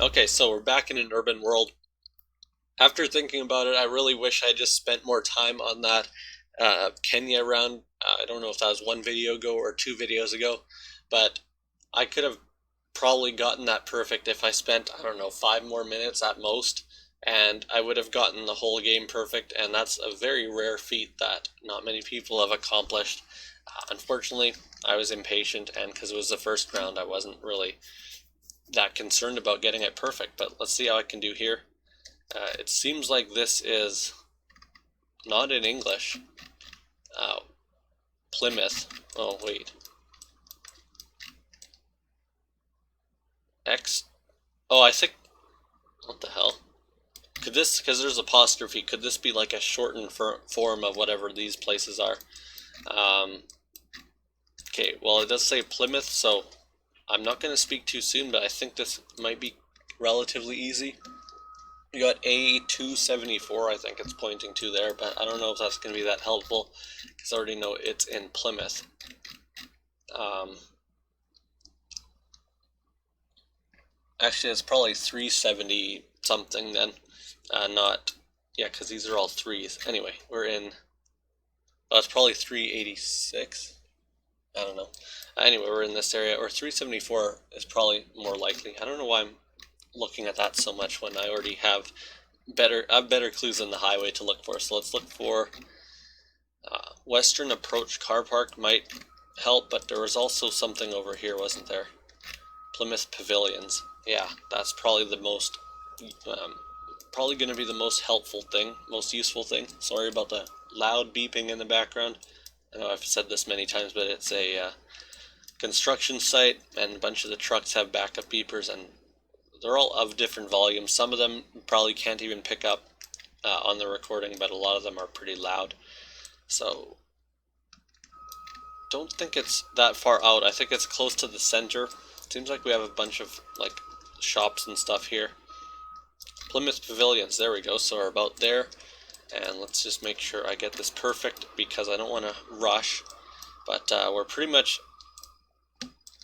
Okay, so we're back in an urban world. After thinking about it, I really wish I just spent more time on that Kenya round. I don't know if that was one video ago or two videos ago, but I could have probably gotten that perfect if I spent, I don't know, 5 more minutes at most, and I would have gotten the whole game perfect, and that's a very rare feat that not many people have accomplished. Unfortunately, I was impatient, and because it was the first round, I wasn't really that concerned about getting it perfect, but let's see how I can do here. It seems like this is not in English. Uh, Plymouth. Oh, wait. X. Oh, I think. What the hell? Could this, because there's apostrophe, could this be like a shortened form of whatever these places are? Okay, well, it does say Plymouth, so I'm not going to speak too soon, but I think this might be relatively easy. You got A274, I think it's pointing to there, but I don't know if that's going to be that helpful, because I already know it's in Plymouth. Actually, it's probably 370 something then, not, yeah, because these are all threes. Anyway, we're in, oh, it's probably 386, I don't know. Anyway, we're in this area, or 374 is probably more likely. I don't know why I'm looking at that so much when I already have better clues than the highway to look for. So let's look for Western Approach Car Park might help, but there was also something over here, wasn't there? Plymouth Pavilions. Yeah, that's probably the most, probably going to be the most helpful thing, most useful thing. Sorry about the loud beeping in the background. I know I've said this many times, but it's a construction site, and a bunch of the trucks have backup beepers, and they're all of different volumes. Some of them probably can't even pick up on the recording, but a lot of them are pretty loud. So don't think it's that far out. I think it's close to the center. Seems like we have a bunch of like shops and stuff here. Plymouth Pavilions, there we go. So we're about there. And let's just make sure I get this perfect because I don't want to rush. But we're pretty much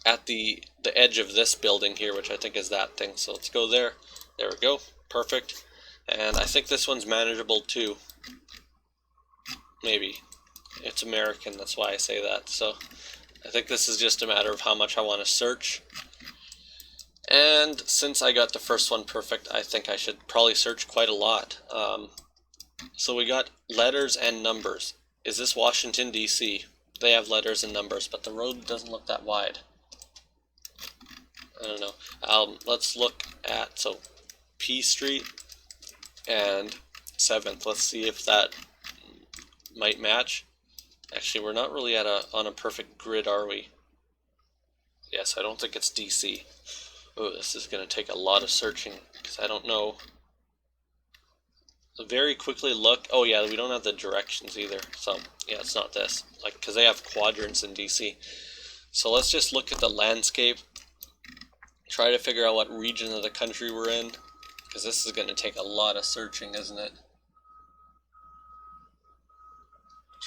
at the edge of this building here, which I think is that thing. So let's go there. There we go. Perfect. And I think this one's manageable too. Maybe. It's American, that's why I say that. So I think this is just a matter of how much I want to search. And since I got the first one perfect, I think I should probably search quite a lot. So we got letters and numbers. Is this Washington, D.C.? They have letters and numbers, but the road doesn't look that wide. I don't know. Let's look at, so P Street and 7th. Let's see if that might match. Actually, we're not really on a perfect grid, are we? Yes, I don't think it's DC. Oh, this is going to take a lot of searching because I don't know. So very quickly look. Oh yeah, we don't have the directions either. So yeah, it's not this. Like, because they have quadrants in DC. So let's just look at the landscape. Try to figure out what region of the country we're in, because this is going to take a lot of searching, isn't it?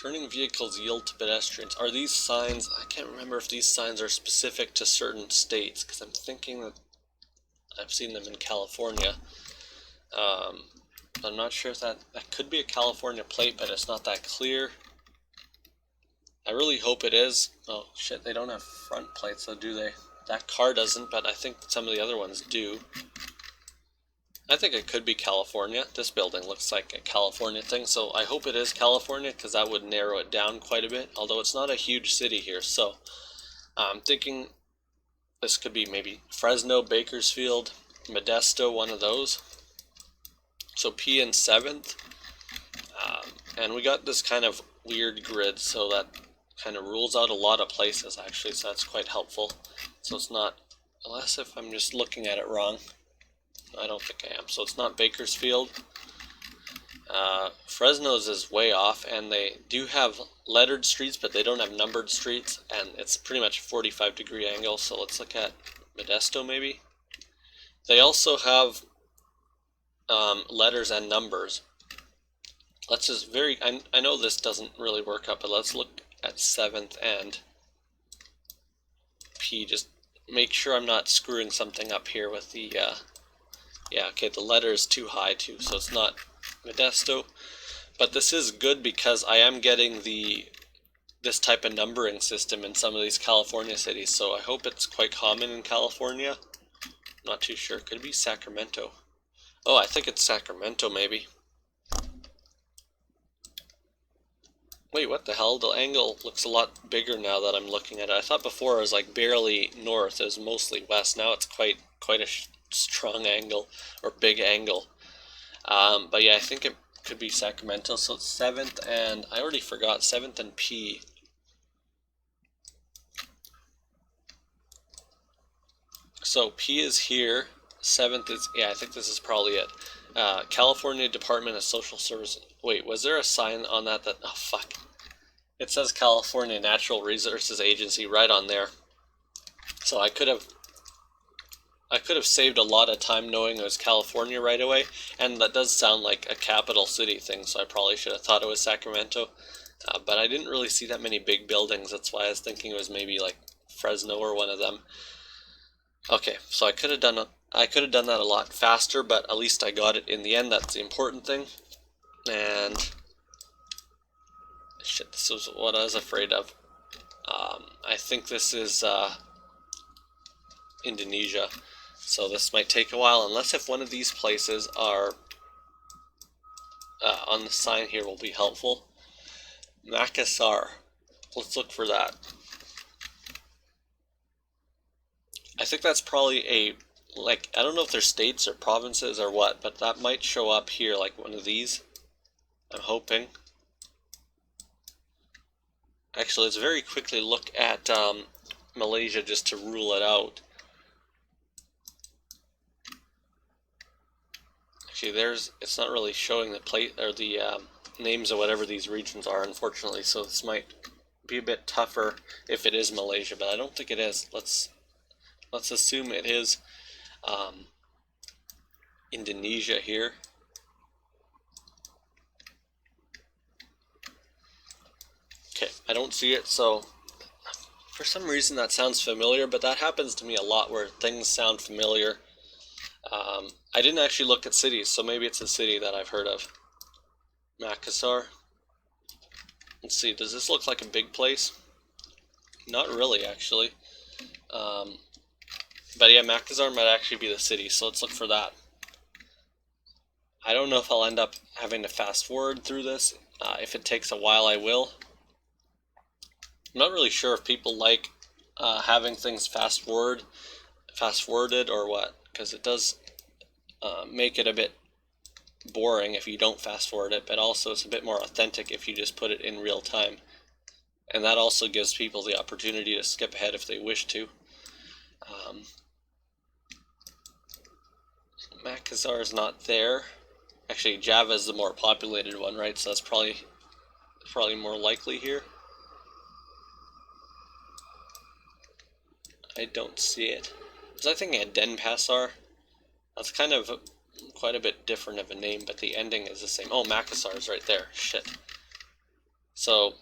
Turning vehicles yield to pedestrians. Are these signs, I can't remember if these signs are specific to certain states, because I'm thinking that I've seen them in California. I'm not sure if that could be a California plate, but it's not that clear. I really hope it is. Oh shit, they don't have front plates though, do they? That car doesn't, but I think some of the other ones do. I think it could be California. This building looks like a California thing, so I hope it is California because that would narrow it down quite a bit, although it's not a huge city here. So I'm thinking this could be maybe Fresno, Bakersfield, Modesto, one of those. So P and 7th. And we got this kind of weird grid, so that kind of rules out a lot of places actually, so that's quite helpful. So it's not, unless if I'm just looking at it wrong. I don't think I am. So it's not Bakersfield. Fresno's is way off, and they do have lettered streets, but they don't have numbered streets, and it's pretty much a 45-degree angle. So let's look at Modesto maybe. They also have letters and numbers. Let's just I know this doesn't really work out, but let's look at 7th and P. Just make sure I'm not screwing something up here with the Yeah, okay, the letter is too high too, so it's not Modesto. But this is good because I am getting this type of numbering system in some of these California cities, so I hope it's quite common in California. Not too sure. Could it be Sacramento? Oh, I think it's Sacramento, maybe. Wait, what the hell? The angle looks a lot bigger now that I'm looking at it. I thought before it was like barely north, it was mostly west. Now it's quite a strong angle, or big angle. But yeah, I think it could be Sacramento. So it's 7th, and I already forgot 7th and P. So P is here. 7th is, yeah, I think this is probably it. California Department of Social Services. Wait, was there a sign on that oh fuck. It says California Natural Resources Agency right on there. So I could have saved a lot of time knowing it was California right away, and that does sound like a capital city thing, so I probably should have thought it was Sacramento. But I didn't really see that many big buildings, that's why I was thinking it was maybe like Fresno or one of them. Okay, so I could have done that a lot faster, but at least I got it in the end. That's the important thing. And shit, this was what I was afraid of. I think this is Indonesia, so this might take a while, unless if one of these places are on the sign here will be helpful. Makassar. Let's look for that. I think that's probably I don't know if they're states or provinces or what, but that might show up here like one of these. I'm hoping. Actually, let's very quickly look at Malaysia just to rule it out. Actually, it's not really showing the plate or the names of whatever these regions are, unfortunately, so this might be a bit tougher if it is Malaysia, but I don't think it is. Let's assume it is Indonesia here. Okay, I don't see it, so for some reason that sounds familiar, but that happens to me a lot where things sound familiar. I didn't actually look at cities, so maybe it's a city that I've heard of. Makassar. Let's see, does this look like a big place? Not really, actually. But yeah, Makassar might actually be the city, so let's look for that. I don't know if I'll end up having to fast forward through this. If it takes a while, I will. I'm not really sure if people like having things fast forwarded or what, because it does make it a bit boring if you don't fast forward it, but also it's a bit more authentic if you just put it in real time. And that also gives people the opportunity to skip ahead if they wish to. Makassar is not there. Actually, Java is the more populated one, right? So that's probably more likely here. I don't see it. Was I thinking of Denpasar? That's kind of quite a bit different of a name, but the ending is the same. Oh, Makassar is right there. Shit. So,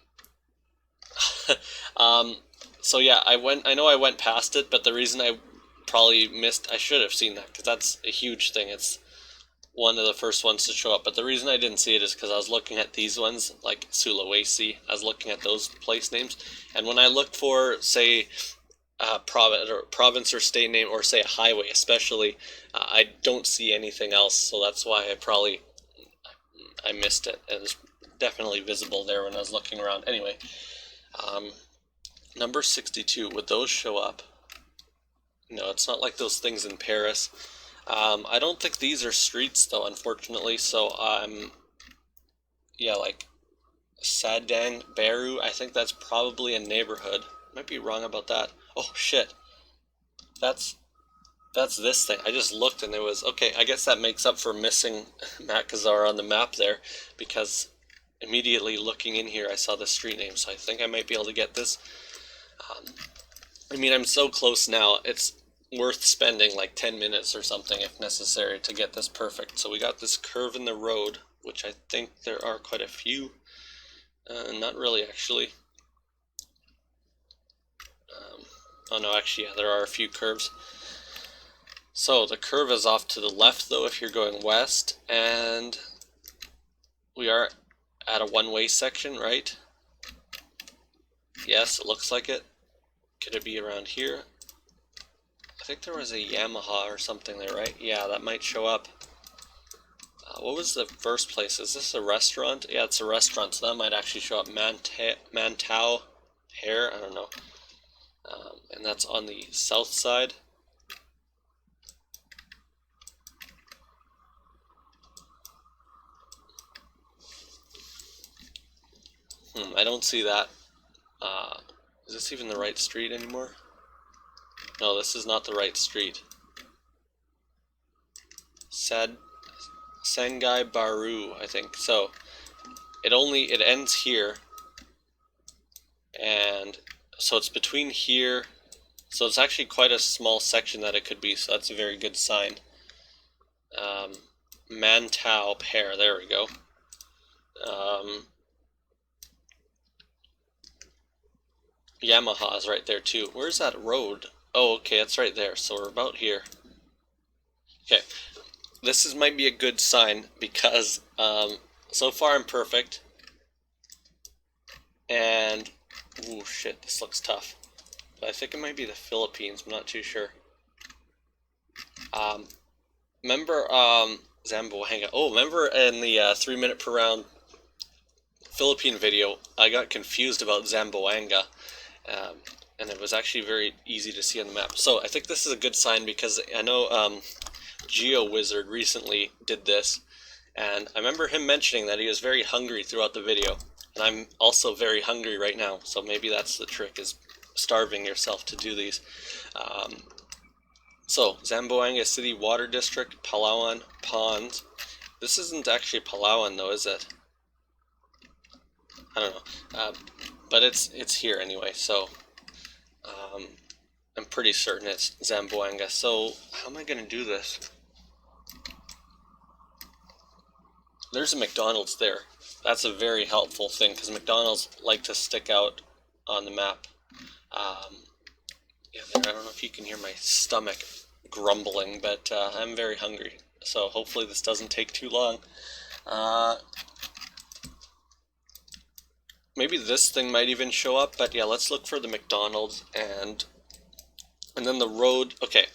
so yeah, I know I went past it, but the reason I probably missed, I should have seen that, because that's a huge thing. It's one of the first ones to show up, but the reason I didn't see it is because I was looking at these ones, like Sulawesi. I was looking at those place names, and when I looked for, say, province or state name, or say a highway especially, I don't see anything else, so that's why I missed it. It was definitely visible there when I was looking around. Anyway, number 62, would those show up? No, it's not like those things in Paris. I don't think these are streets though, unfortunately, so yeah, like Sadang Baru, I think that's probably a neighborhood. Might be wrong about that. Oh shit. That's this thing. I just looked and it was okay. I guess that makes up for missing Makassar on the map there, because immediately looking in here I saw the street name, so I think I might be able to get this. I mean, I'm so close now, it's worth spending like 10 minutes or something if necessary to get this perfect. So we got this curve in the road, which I think there are quite a few. Not really, actually. Oh no, actually, yeah, there are a few curves. So the curve is off to the left though if you're going west, and we are at a one-way section, right? Yes, it looks like it. Could it be around here? I think there was a Yamaha or something there, right? Yeah, that might show up. What was the first place? Is this a restaurant? Yeah, it's a restaurant, so that might actually show up. Mantau Hair, I don't know. And that's on the south side. I don't see that. Is this even the right street anymore? No, this is not the right street. Sangai Baru, I think. So it ends here, and so it's between here. So it's actually quite a small section that it could be. So that's a very good sign. Mantau Pear. There we go. Yamaha is right there too. Where's that road? Oh, okay, it's right there. So we're about here. Okay, this might be a good sign because so far I'm perfect. And ooh, shit, this looks tough. But I think it might be the Philippines. I'm not too sure. Remember Zamboanga? Oh, remember in the 3 minute per round Philippine video, I got confused about Zamboanga. And it was actually very easy to see on the map. So I think this is a good sign because I know GeoGuessr recently did this, and I remember him mentioning that he was very hungry throughout the video, and I'm also very hungry right now, so maybe that's the trick, is starving yourself to do these. So Zamboanga City Water District, Palawan Ponds. This isn't actually Palawan though, is it? I don't know, but it's here anyway, so I'm pretty certain it's Zamboanga. So how am I going to do this? There's a McDonald's there. That's a very helpful thing because McDonald's like to stick out on the map. Yeah, there, I don't know if you can hear my stomach grumbling, but I'm very hungry. So hopefully this doesn't take too long. Maybe this thing might even show up, but yeah, let's look for the McDonald's and then the road. Okay,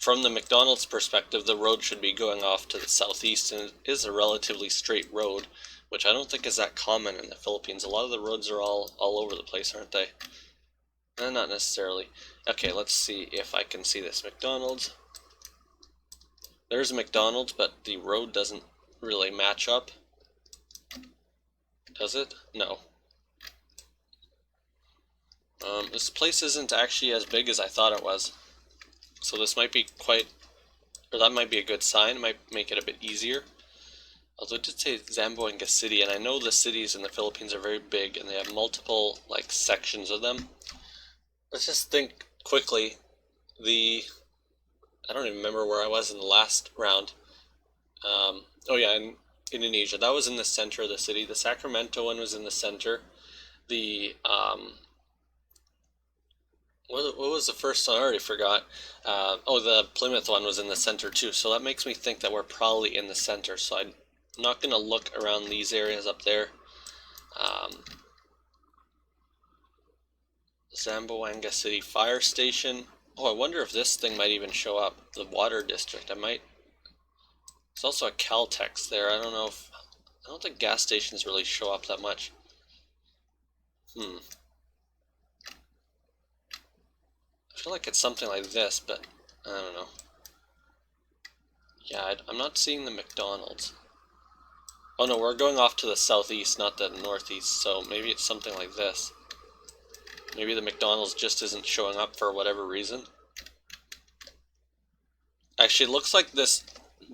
from the McDonald's perspective, the road should be going off to the southeast, and it is a relatively straight road, which I don't think is that common in the Philippines. A lot of the roads are all over the place, aren't they? Not necessarily. Okay, let's see if I can see this McDonald's. There's a McDonald's, but the road doesn't really match up. Does it? No. This place isn't actually as big as I thought it was. So this might be that might be a good sign. It might make it a bit easier. Although it did say Zamboanga City, and I know the cities in the Philippines are very big, and they have multiple, like, sections of them. Let's just think quickly. I don't even remember where I was in the last round. Oh yeah, in Indonesia. That was in the center of the city. The Sacramento one was in the center. The what was the first one? I already forgot. Oh, the Plymouth one was in the center too. So that makes me think that we're probably in the center. So I'm not going to look around these areas up there. Zamboanga City Fire Station. Oh, I wonder if this thing might even show up. The Water District. There's also a Caltex there. I don't think gas stations really show up that much. I feel like it's something like this, but I don't know. Yeah, I'm not seeing the McDonald's. Oh no, we're going off to the southeast, not the northeast, so maybe it's something like this. Maybe the McDonald's just isn't showing up for whatever reason. Actually, it looks like this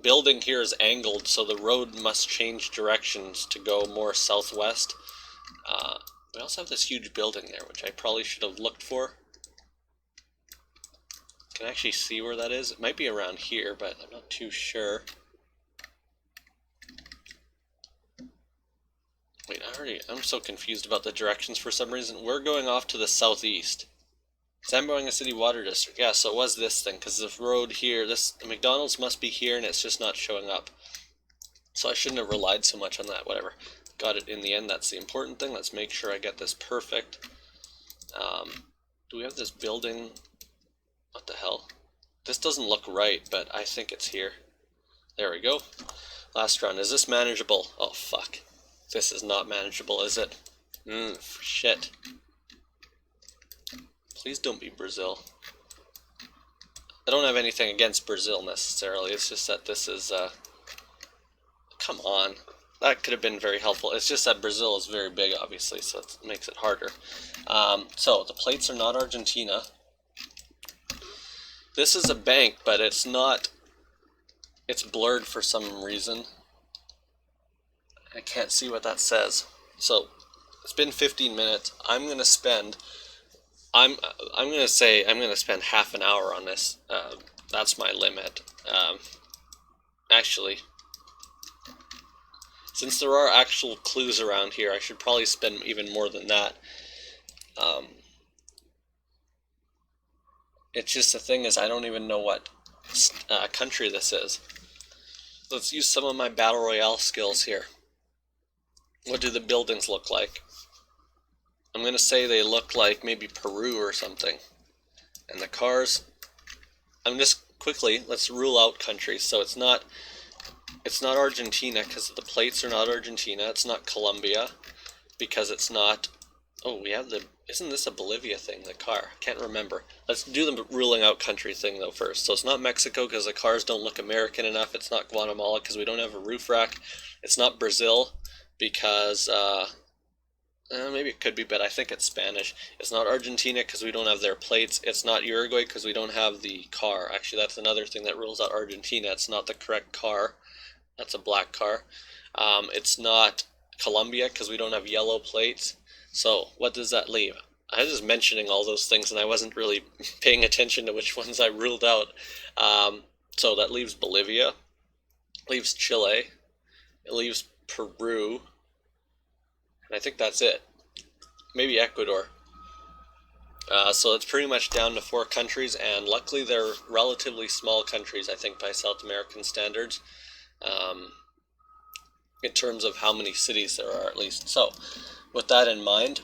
building here is angled, so the road must change directions to go more southwest. We also have this huge building there, which I probably should have looked for. Can I actually see where that is? It might be around here, but I'm not too sure. Wait, I'm so confused about the directions for some reason. We're going off to the southeast. Zamboanga City Water District. Yeah, so it was this thing, because the road here, the McDonald's must be here, and it's just not showing up. So I shouldn't have relied so much on that, whatever. Got it in the end, that's the important thing. Let's make sure I get this perfect. Do we have this building? What the hell? This doesn't look right, but I think it's here. There we go. Last round. Is this manageable? Oh, fuck. This is not manageable, is it? Shit. Please don't be Brazil. I don't have anything against Brazil necessarily. It's just that this is, come on. That could have been very helpful. It's just that Brazil is very big, obviously, so it makes it harder. So, the plates are not Argentina. This is a bank, but it's not... It's blurred for some reason. I can't see what that says. So, it's been 15 minutes. I'm gonna spend... I'm gonna say I'm gonna spend half an hour on this. That's my limit. Actually, since there are actual clues around here, I should probably spend even more than that. It's just the thing is I don't even know what country this is. Let's use some of my Battle Royale skills here. What do the buildings look like? I'm going to say they look like maybe Peru or something. And the cars, I'm just quickly, let's rule out countries. So it's not Argentina because the plates are not Argentina. It's not Colombia because it's not, oh, we have the, isn't this a Bolivia thing, the car? I can't remember. Let's do the ruling out country thing though first. So it's not Mexico because the cars don't look American enough. It's not Guatemala because we don't have a roof rack. It's not Brazil because, maybe it could be, but I think it's Spanish. It's not Argentina because we don't have their plates. It's not Uruguay because we don't have the car. Actually, that's another thing that rules out Argentina. It's not the correct car. That's a black car. It's not Colombia because we don't have yellow plates. So what does that leave? I was just mentioning all those things and I wasn't really paying attention to which ones I ruled out. So that leaves Bolivia, leaves Chile, it leaves Peru, and I think that's it. Maybe Ecuador. So it's pretty much down to 4 countries, and luckily they're relatively small countries, I think, by South American standards, in terms of how many cities there are, at least. So, with that in mind,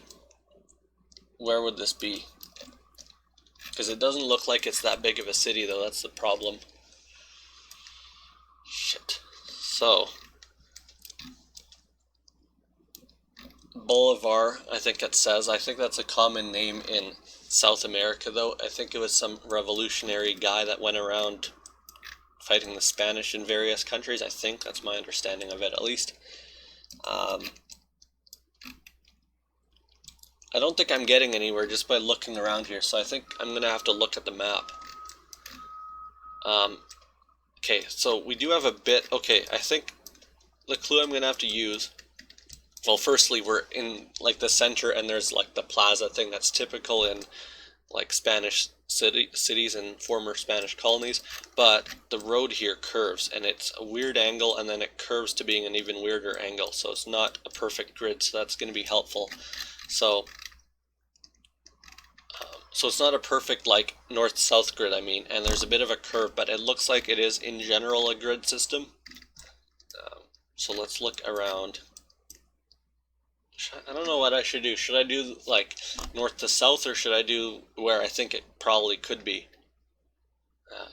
where would this be? Because it doesn't look like it's that big of a city, though, that's the problem. Shit. So, Bolivar, I think it says. I think that's a common name in South America, though. I think it was some revolutionary guy that went around fighting the Spanish in various countries. I think that's my understanding of it, at least. I don't think I'm getting anywhere just by looking around here, so I think I'm going to have to look at the map. Okay, so we do have a bit... Okay, I think the clue I'm going to have to use... Well, firstly, we're in, like, the center, and there's, like, the plaza thing that's typical in, like, Spanish cities and former Spanish colonies, but the road here curves, and it's a weird angle, and then it curves to being an even weirder angle, so it's not a perfect grid, so that's going to be helpful. So it's not a perfect, like, north-south grid, I mean, and there's a bit of a curve, but it looks like it is, in general, a grid system. So let's look around. I don't know what I should do. Should I do, like, north to south, or should I do where I think it probably could be?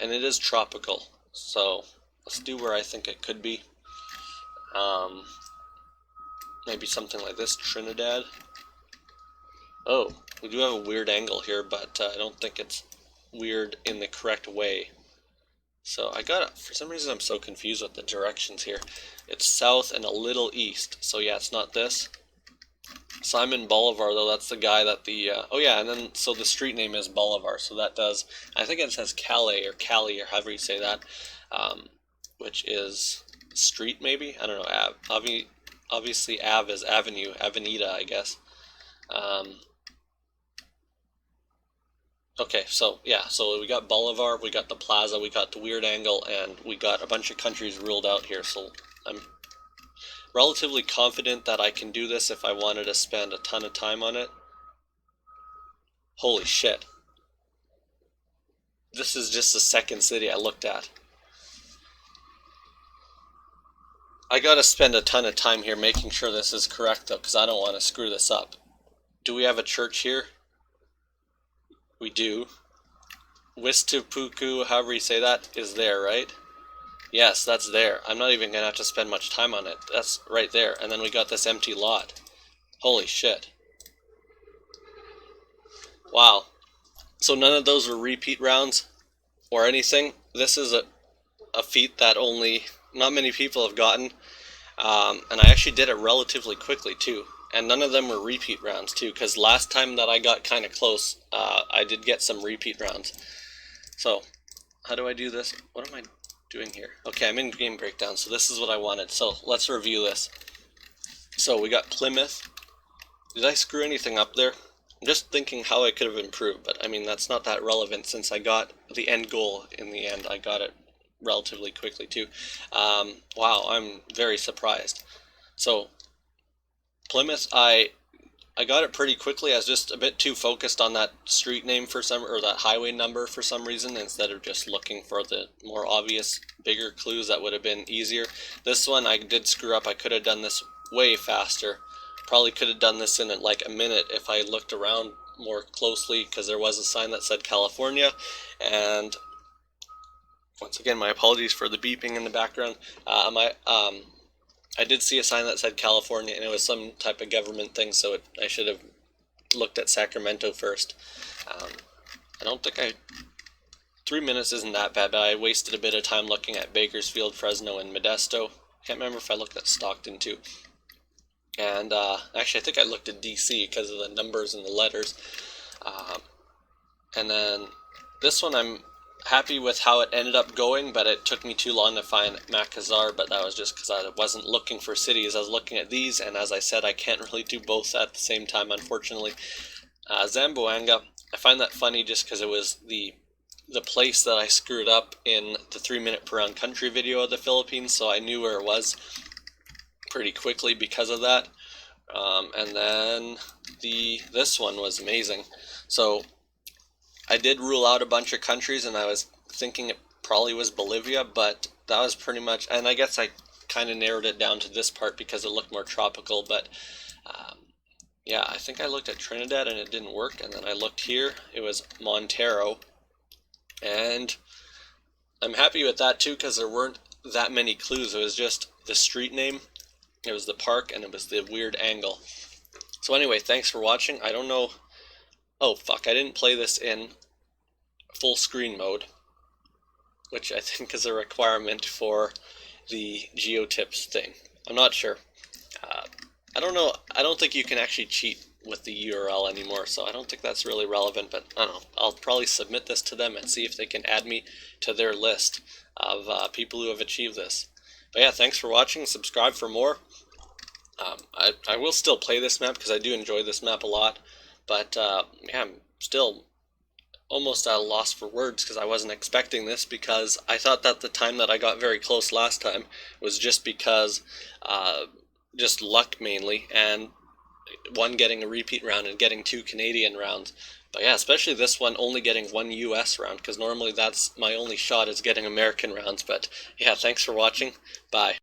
And it is tropical, so let's do where I think it could be. Maybe something like this, Trinidad. Oh, we do have a weird angle here, but I don't think it's weird in the correct way. So for some reason I'm so confused with the directions here. It's south and a little east, so yeah, it's not this. Simon Bolivar, though, that's the guy that the, oh yeah, and then, so the street name is Bolivar, so that does, I think it says Calais, or Cali, or however you say that, which is street, maybe? I don't know, obviously Ave is avenue, Avenida, I guess. Okay, so, yeah, so we got Bolivar, we got the plaza, we got the weird angle, and we got a bunch of countries ruled out here, so I'm relatively confident that I can do this if I wanted to spend a ton of time on it. Holy shit. this is just the second city I looked at. I gotta spend a ton of time here making sure this is correct though, because I don't want to screw this up. Do we have a church here? We do. Wistupuku, however you say that, is there, right? Yes, that's there. I'm not even gonna have to spend much time on it. That's right there. And then we got this empty lot. Holy shit. Wow. So none of those were repeat rounds or anything. This is a feat that not many people have gotten. And I actually did it relatively quickly too. And none of them were repeat rounds too, because last time that I got kind of close, I did get some repeat rounds. So, how do I do this? What am I doing here? Okay, I'm in game breakdown, so this is what I wanted. So, let's review this. So, we got Plymouth. Did I screw anything up there? I'm just thinking how I could have improved, but I mean, that's not that relevant since I got the end goal in the end. I got it relatively quickly too. Wow, I'm very surprised. So, Plymouth, I got it pretty quickly. I was just a bit too focused on that street name or that highway number for some reason, instead of just looking for the more obvious, bigger clues that would have been easier. This one I did screw up. I could have done this way faster. Probably could have done this in like a minute if I looked around more closely, because there was a sign that said California. And once again, my apologies for the beeping in the background. I did see a sign that said California, and it was some type of government thing, so I should have looked at Sacramento first. I don't think 3 minutes isn't that bad, but I wasted a bit of time looking at Bakersfield, Fresno, and Modesto. Can't remember if I looked at Stockton too. And actually, I think I looked at DC because of the numbers and the letters. And then this one, I'm happy with how it ended up going, but it took me too long to find Makassar, but that was just because I wasn't looking for cities. I was looking at these, and as I said, I can't really do both at the same time, unfortunately. Zamboanga, I find that funny just because it was the place that I screwed up in the 3 minute per round country video of the Philippines, so I knew where it was pretty quickly because of that. And then this one was amazing. So I did rule out a bunch of countries, and I was thinking it probably was Bolivia, but that was pretty much, and I guess I kind of narrowed it down to this part because it looked more tropical, but yeah, I think I looked at Trinidad and it didn't work, and then I looked here, it was Montero, and I'm happy with that too because there weren't that many clues. It was just the street name, it was the park, and it was the weird angle. So anyway, thanks for watching. I don't know. Oh fuck, I didn't play this in full screen mode, which I think is a requirement for the GeoTips thing. I'm not sure. I don't know. I don't think you can actually cheat with the URL anymore, so I don't think that's really relevant, but I don't know. I'll probably submit this to them and see if they can add me to their list of people who have achieved this. But yeah, thanks for watching. Subscribe for more. I will still play this map because I do enjoy this map a lot. But yeah, I'm still almost at a loss for words because I wasn't expecting this, because I thought that the time that I got very close last time was just because just luck mainly, and one getting a repeat round and getting 2 Canadian rounds. But yeah, especially this one only getting 1 US round, because normally that's my only shot is getting American rounds. But yeah, thanks for watching. Bye.